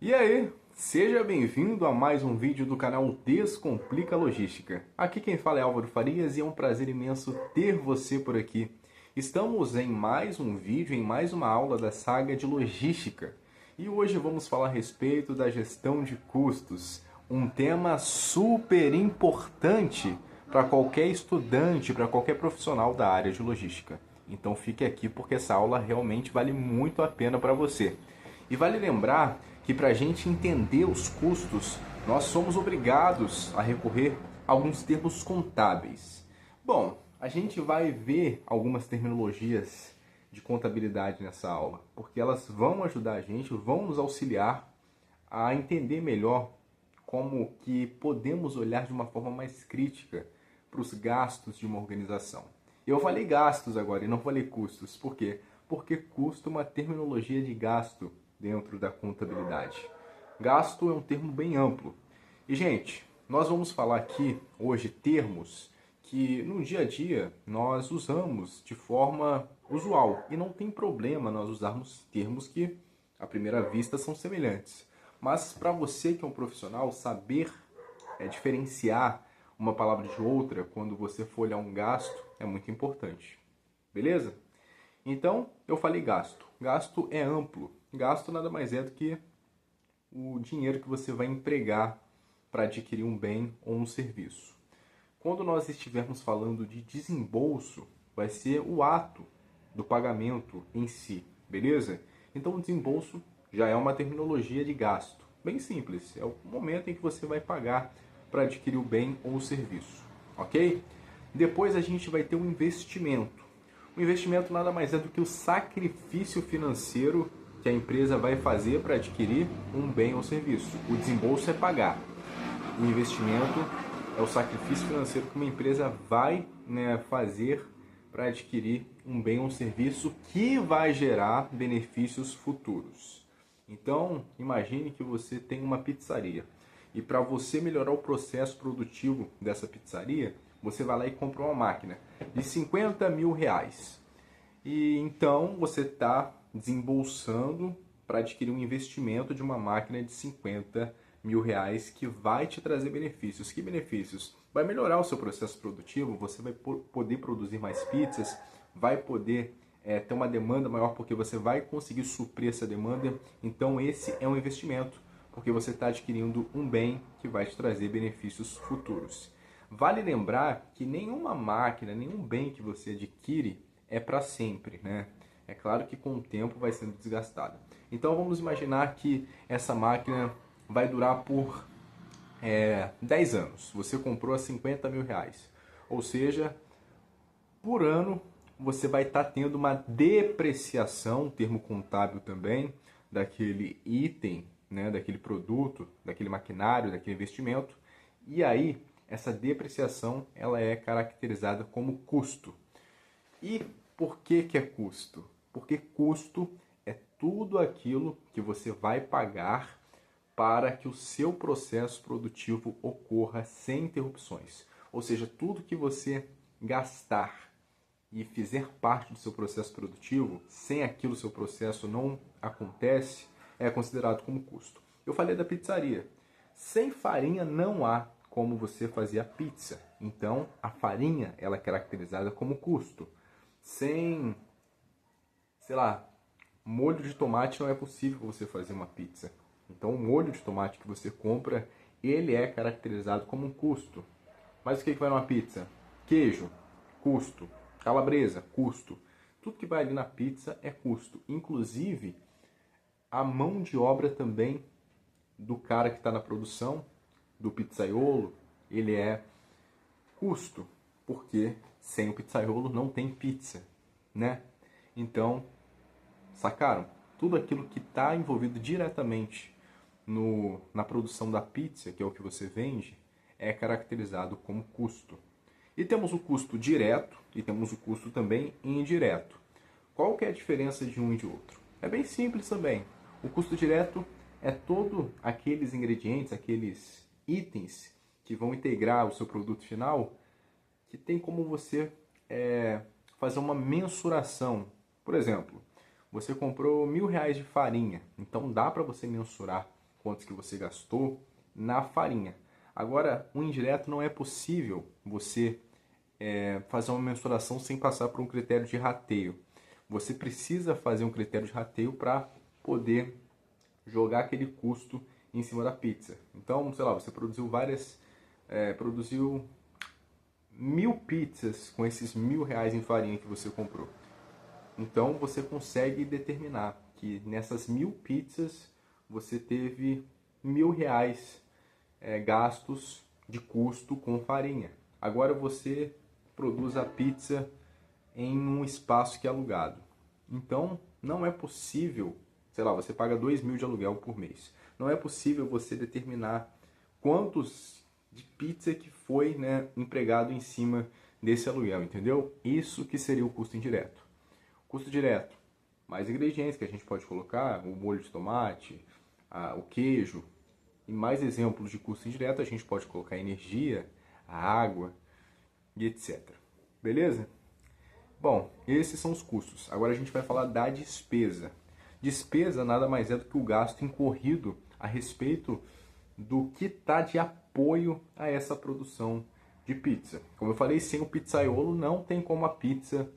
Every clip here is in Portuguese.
E aí, seja bem-vindo a mais um vídeo do canal Descomplica Logística. Aqui quem fala é Álvaro Farias e é um prazer imenso ter você por aqui. Estamos em mais um vídeo, em mais uma aula da saga de logística. E hoje vamos falar a respeito da gestão de custos, um tema super importante para qualquer estudante, para qualquer profissional da área de logística. Então fique aqui porque essa aula realmente vale muito a pena para você. E vale lembrar que para a gente entender os custos, nós somos obrigados a recorrer a alguns termos contábeis. Bom, a gente vai ver algumas terminologias de contabilidade nessa aula, porque elas vão ajudar a gente, vão nos auxiliar a entender melhor como que podemos olhar de uma forma mais crítica para os gastos de uma organização. Eu falei gastos agora e não falei custos. Por quê? Porque custo é uma terminologia de gasto dentro da contabilidade. Gasto é um termo bem amplo. E, gente, nós vamos falar aqui hoje termos que no dia a dia nós usamos de forma usual. E não tem problema nós usarmos termos que, à primeira vista, são semelhantes. Mas para você que é um profissional, saber diferenciar uma palavra de outra quando você for olhar um gasto é muito importante. Beleza? Então, eu falei gasto. Gasto é amplo. Gasto nada mais é do que o dinheiro que você vai empregar para adquirir um bem ou um serviço. Quando nós estivermos falando de desembolso, vai ser o ato do pagamento em si, beleza? Então, o desembolso já é uma terminologia de gasto. Bem simples, é o momento em que você vai pagar para adquirir o bem ou o serviço, ok? Depois a gente vai ter um investimento. O investimento nada mais é do que o sacrifício financeiro que a empresa vai fazer para adquirir um bem ou serviço. O desembolso é pagar. O investimento é o sacrifício financeiro que uma empresa vai fazer para adquirir um bem ou serviço que vai gerar benefícios futuros. Então, imagine que você tem uma pizzaria. E para você melhorar o processo produtivo dessa pizzaria, você vai lá e compra uma máquina de 50 mil reais. E então você está desembolsando para adquirir um investimento de uma máquina de 50 mil reais que vai te trazer benefícios. Que benefícios? Vai melhorar o seu processo produtivo, você vai poder produzir mais pizzas, vai poder ter uma demanda maior porque você vai conseguir suprir essa demanda. Então esse é um investimento, porque você está adquirindo um bem que vai te trazer benefícios futuros. Vale lembrar que nenhuma máquina, nenhum bem que você adquire é para sempre, né? É claro que com o tempo vai sendo desgastada. Então vamos imaginar que essa máquina vai durar por 10 anos. Você comprou a 50 mil reais. Ou seja, por ano você vai estar tendo uma depreciação, termo contábil também, daquele item, né, daquele produto, daquele maquinário, daquele investimento. E aí, essa depreciação ela é caracterizada como custo. E por que é custo? Porque custo é tudo aquilo que você vai pagar para que o seu processo produtivo ocorra sem interrupções. Ou seja, tudo que você gastar e fizer parte do seu processo produtivo, sem aquilo o seu processo não acontece, é considerado como custo. Eu falei da pizzaria. Sem farinha não há como você fazer a pizza. Então, a farinha ela é caracterizada como custo. Sem, sei lá, molho de tomate não é possível você fazer uma pizza. Então, o molho de tomate que você compra, ele é caracterizado como um custo. Mas o que vai numa pizza? Queijo, custo. Calabresa, custo. Tudo que vai ali na pizza é custo. Inclusive, a mão de obra também do cara que está na produção, do pizzaiolo, ele é custo. Porque sem o pizzaiolo não tem pizza, né? Então, sacaram? Tudo aquilo que está envolvido diretamente na produção da pizza, que é o que você vende, é caracterizado como custo. E temos o custo direto e temos o custo também indireto. Qual que é a diferença de um e de outro? É bem simples também. O custo direto é todo aqueles ingredientes, aqueles itens que vão integrar o seu produto final, que tem como você fazer uma mensuração. Por exemplo, você comprou R$ 1.000 de farinha, então dá para você mensurar quanto que você gastou na farinha. Agora, o indireto não é possível você fazer uma mensuração sem passar por um critério de rateio. Você precisa fazer um critério de rateio para poder jogar aquele custo em cima da pizza. Então, sei lá, você produziu produziu 1000 pizzas com esses R$ 1.000 em farinha que você comprou. Então, você consegue determinar que nessas 1000 pizzas você teve R$ 1.000 gastos de custo com farinha. Agora você produz a pizza em um espaço que é alugado. Então, não é possível, sei lá, você paga 2.000 de aluguel por mês. Não é possível você determinar quantos de pizza que foi, empregado em cima desse aluguel, entendeu? Isso que seria o custo indireto. Custo direto, mais ingredientes que a gente pode colocar, o molho de tomate, o queijo. E mais exemplos de custo indireto, a gente pode colocar a energia, a água e etc. Beleza? Bom, esses são os custos. Agora a gente vai falar da despesa. Despesa nada mais é do que o gasto incorrido a respeito do que está de apoio a essa produção de pizza. Como eu falei, sem o pizzaiolo não tem como a pizza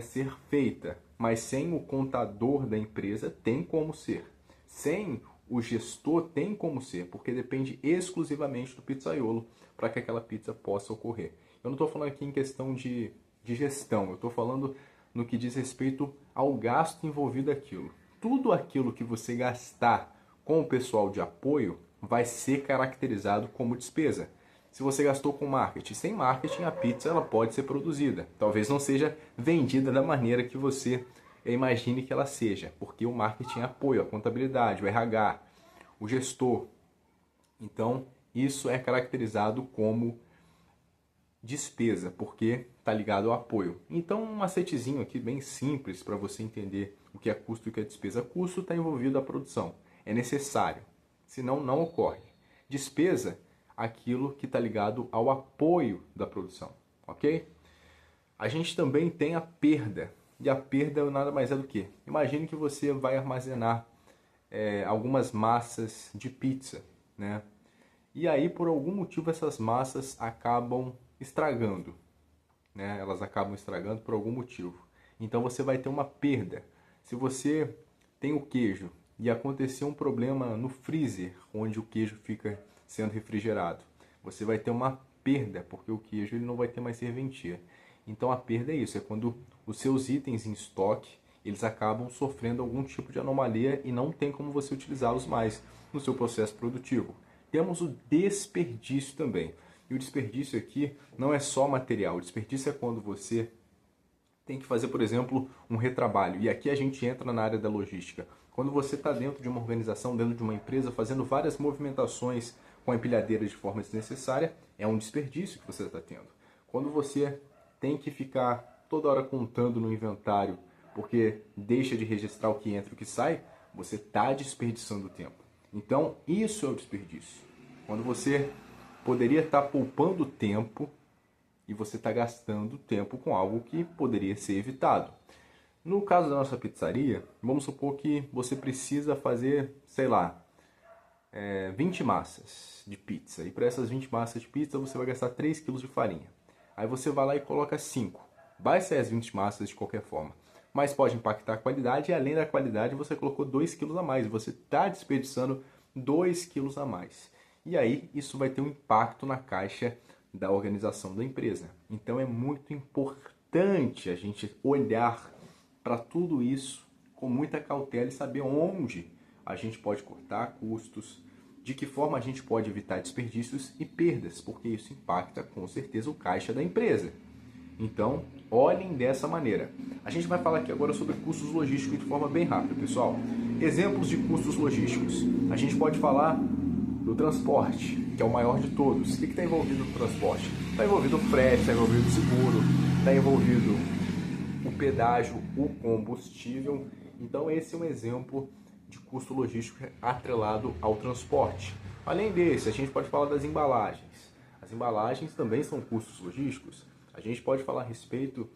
ser feita, mas sem o contador da empresa tem como ser. Sem o gestor tem como ser, porque depende exclusivamente do pizzaiolo para que aquela pizza possa ocorrer. Eu não estou falando aqui em questão de gestão, eu estou falando no que diz respeito ao gasto envolvido aquilo. Tudo aquilo que você gastar com o pessoal de apoio vai ser caracterizado como despesa. Se você gastou com marketing, sem marketing a pizza ela pode ser produzida. Talvez não seja vendida da maneira que você imagine que ela seja, porque o marketing é apoio, a contabilidade, o RH, o gestor. Então, isso é caracterizado como despesa, porque está ligado ao apoio. Então, um macetezinho aqui bem simples para você entender o que é custo e o que é despesa. Custo está envolvido a produção, é necessário, senão não ocorre. Despesa, aquilo que está ligado ao apoio da produção, ok? A gente também tem a perda, e a perda nada mais é do que, imagine que você vai armazenar algumas massas de pizza, né? E aí, por algum motivo, essas massas acabam estragando, né? Elas acabam estragando por algum motivo. Então você vai ter uma perda. Se você tem o queijo e acontecer um problema no freezer, onde o queijo fica sendo refrigerado, você vai ter uma perda, porque o queijo ele não vai ter mais serventia. Então a perda é isso, é quando os seus itens em estoque, eles acabam sofrendo algum tipo de anomalia e não tem como você utilizá-los mais no seu processo produtivo. Temos o desperdício também. E o desperdício aqui não é só material, o desperdício é quando você tem que fazer, por exemplo, um retrabalho. E aqui a gente entra na área da logística. Quando você está dentro de uma organização, dentro de uma empresa, fazendo várias movimentações com a empilhadeira de forma desnecessária, é um desperdício que você está tendo. Quando você tem que ficar toda hora contando no inventário, porque deixa de registrar o que entra e o que sai, você está desperdiçando tempo. Então, isso é o desperdício. Quando você poderia estar poupando tempo e você está gastando tempo com algo que poderia ser evitado. No caso da nossa pizzaria, vamos supor que você precisa fazer, sei lá, 20 massas de pizza. E para essas 20 massas de pizza você vai gastar 3 kg de farinha. Aí você vai lá e coloca 5. Vai sair as 20 massas de qualquer forma. Mas pode impactar a qualidade e além da qualidade você colocou 2 kg a mais. Você está desperdiçando 2 kg a mais. E aí isso vai ter um impacto na caixa da organização da empresa. Então é muito importante a gente olhar para tudo isso com muita cautela e saber onde a gente pode cortar custos, de que forma a gente pode evitar desperdícios e perdas, porque isso impacta com certeza o caixa da empresa. Então, olhem dessa maneira. A gente vai falar aqui agora sobre custos logísticos de forma bem rápida, pessoal. Exemplos de custos logísticos. A gente pode falar do transporte, que é o maior de todos. O que está envolvido no transporte? Está envolvido o frete, está envolvido o seguro, está envolvido o pedágio, o combustível. Então esse é um exemplo de custo logístico atrelado ao transporte. Além desse, a gente pode falar das embalagens. As embalagens também são custos logísticos. A gente pode falar a respeito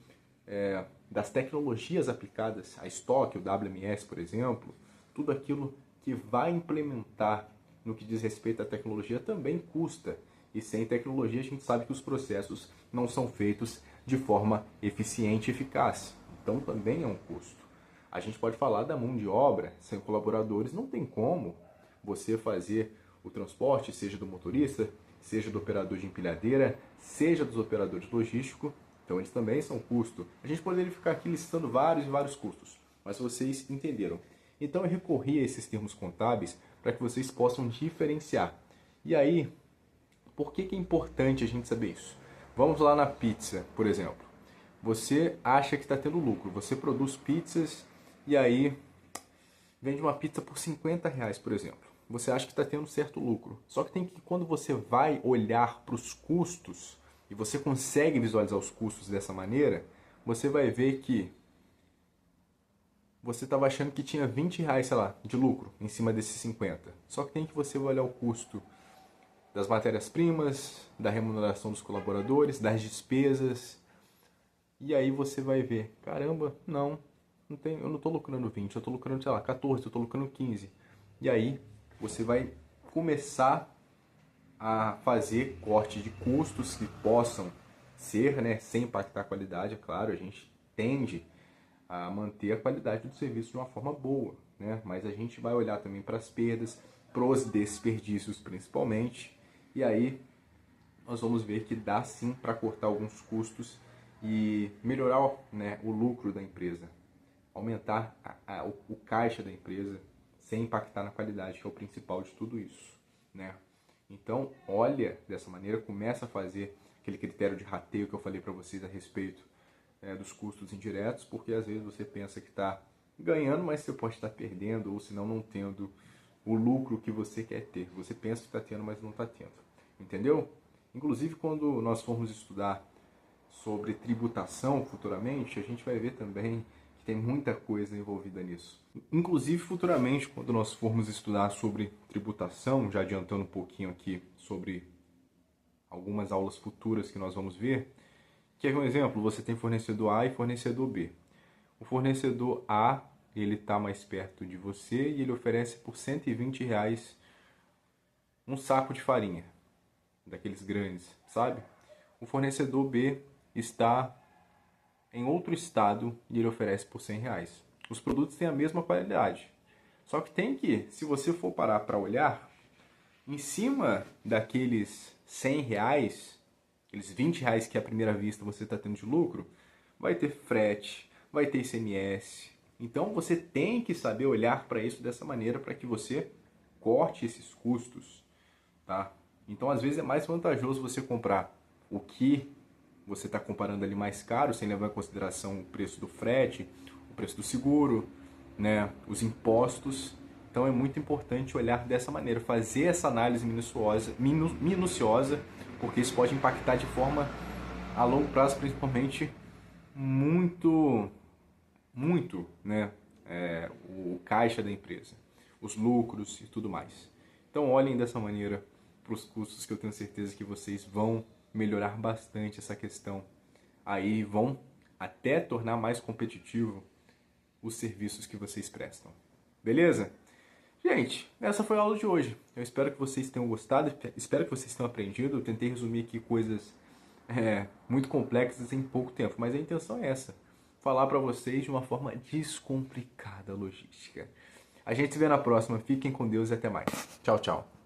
das tecnologias aplicadas a estoque, o WMS, por exemplo, tudo aquilo que vai implementar no que diz respeito à tecnologia também custa. E sem tecnologia a gente sabe que os processos não são feitos de forma eficiente e eficaz. Então também é um custo. A gente pode falar da mão de obra, sem colaboradores não tem como você fazer o transporte, seja do motorista, seja do operador de empilhadeira, seja dos operadores logísticos. Então eles também são custo. A gente poderia ficar aqui listando vários e vários custos, mas vocês entenderam. Então eu recorri a esses termos contábeis para que vocês possam diferenciar. E aí, por que é importante a gente saber isso? Vamos lá na pizza, por exemplo. Você acha que está tendo lucro, você produz pizzas e aí vende uma pizza por R$50, por exemplo. Você acha que está tendo certo lucro. Só que quando você vai olhar para os custos e você consegue visualizar os custos dessa maneira, você vai ver que você estava achando que tinha R$20, sei lá, de lucro em cima desses 50. Só que você vai olhar o custo das matérias-primas, da remuneração dos colaboradores, das despesas. E aí você vai ver, caramba, eu não estou lucrando 20, eu estou lucrando, sei lá, 14, eu estou lucrando 15. E aí você vai começar a fazer corte de custos que possam ser, né, sem impactar a qualidade, é claro, a gente tende a manter a qualidade do serviço de uma forma boa, né? Mas a gente vai olhar também para as perdas, para os desperdícios principalmente, e aí nós vamos ver que dá sim para cortar alguns custos e melhorar, né, o lucro da empresa, aumentar o caixa da empresa sem impactar na qualidade, que é o principal de tudo isso, né? Então, olha dessa maneira, começa a fazer aquele critério de rateio que eu falei para vocês a respeito dos custos indiretos, porque às vezes você pensa que está ganhando, mas você pode estar perdendo, ou senão não tendo o lucro que você quer ter. Você pensa que está tendo, mas não está tendo. Entendeu? Inclusive, quando nós formos estudar sobre tributação futuramente, a gente vai ver também que tem muita coisa envolvida nisso. Inclusive, futuramente, quando nós formos estudar sobre tributação, já adiantando um pouquinho aqui sobre algumas aulas futuras que nós vamos ver, quer ver um exemplo? Você tem fornecedor A e fornecedor B. O fornecedor A, ele está mais perto de você e ele oferece por R$120 um saco de farinha, daqueles grandes, sabe? O fornecedor B está em outro estado e ele oferece por R$100. Os produtos têm a mesma qualidade. Só que se você for parar para olhar, em cima daqueles R$100, aqueles R$20 que à primeira vista você está tendo de lucro, vai ter frete, vai ter ICMS. Então você tem que saber olhar para isso dessa maneira para que você corte esses custos, tá? Então às vezes é mais vantajoso você comprar o que você está comparando ali mais caro, sem levar em consideração o preço do frete, o preço do seguro, né, os impostos. Então é muito importante olhar dessa maneira, fazer essa análise minuciosa, porque isso pode impactar de forma a longo prazo, principalmente muito, né, o caixa da empresa, os lucros e tudo mais. Então olhem dessa maneira para os custos, que eu tenho certeza que vocês vão melhorar bastante essa questão. Aí vão até tornar mais competitivo os serviços que vocês prestam. Beleza? Gente, essa foi a aula de hoje. Eu espero que vocês tenham gostado, espero que vocês tenham aprendido. Eu tentei resumir aqui coisas muito complexas em pouco tempo, mas a intenção é essa, falar para vocês de uma forma descomplicada a logística. A gente se vê na próxima. Fiquem com Deus e até mais. Tchau, tchau.